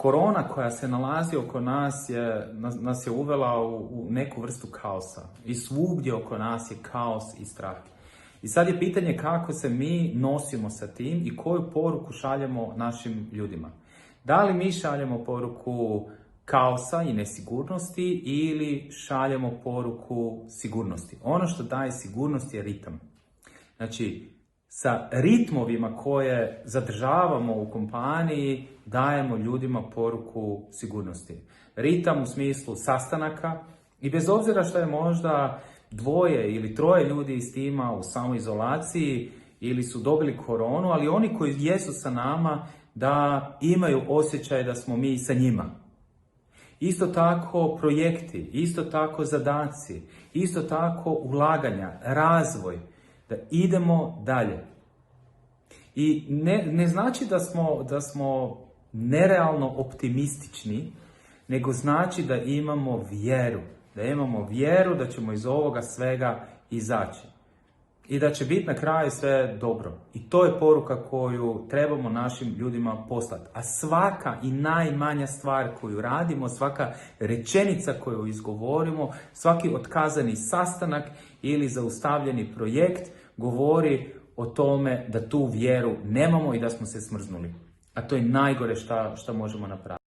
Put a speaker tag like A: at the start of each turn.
A: Korona koja se nalazi oko nas je uvela u neku vrstu kaosa. I svugdje oko nas je kaos i strah. I sad je pitanje kako se mi nosimo sa tim i koju poruku šaljemo našim ljudima. Da li mi šaljemo poruku kaosa i nesigurnosti ili šaljemo poruku sigurnosti? Ono što daje sigurnost je ritam. Znači, sa ritmovima koje zadržavamo u kompaniji dajemo ljudima poruku sigurnosti. Ritam u smislu sastanaka i bez obzira što je možda 2 ili 3 ljudi iz tima u samoizolaciji ili su dobili koronu, ali oni koji jesu sa nama da imaju osjećaj da smo mi sa njima. Isto tako projekti, isto tako zadaci, isto tako ulaganja, razvoj, da idemo dalje. I ne znači da smo nerealno optimistični, nego znači da imamo vjeru. Da imamo vjeru da ćemo iz ovoga svega izaći. I da će biti na kraju sve dobro. I to je poruka koju trebamo našim ljudima poslati. A svaka i najmanja stvar koju radimo, svaka rečenica koju izgovorimo, svaki otkazani sastanak ili zaustavljeni projekt govori o tome da tu vjeru nemamo i da smo se smrznuli. A to je najgore što možemo napraviti.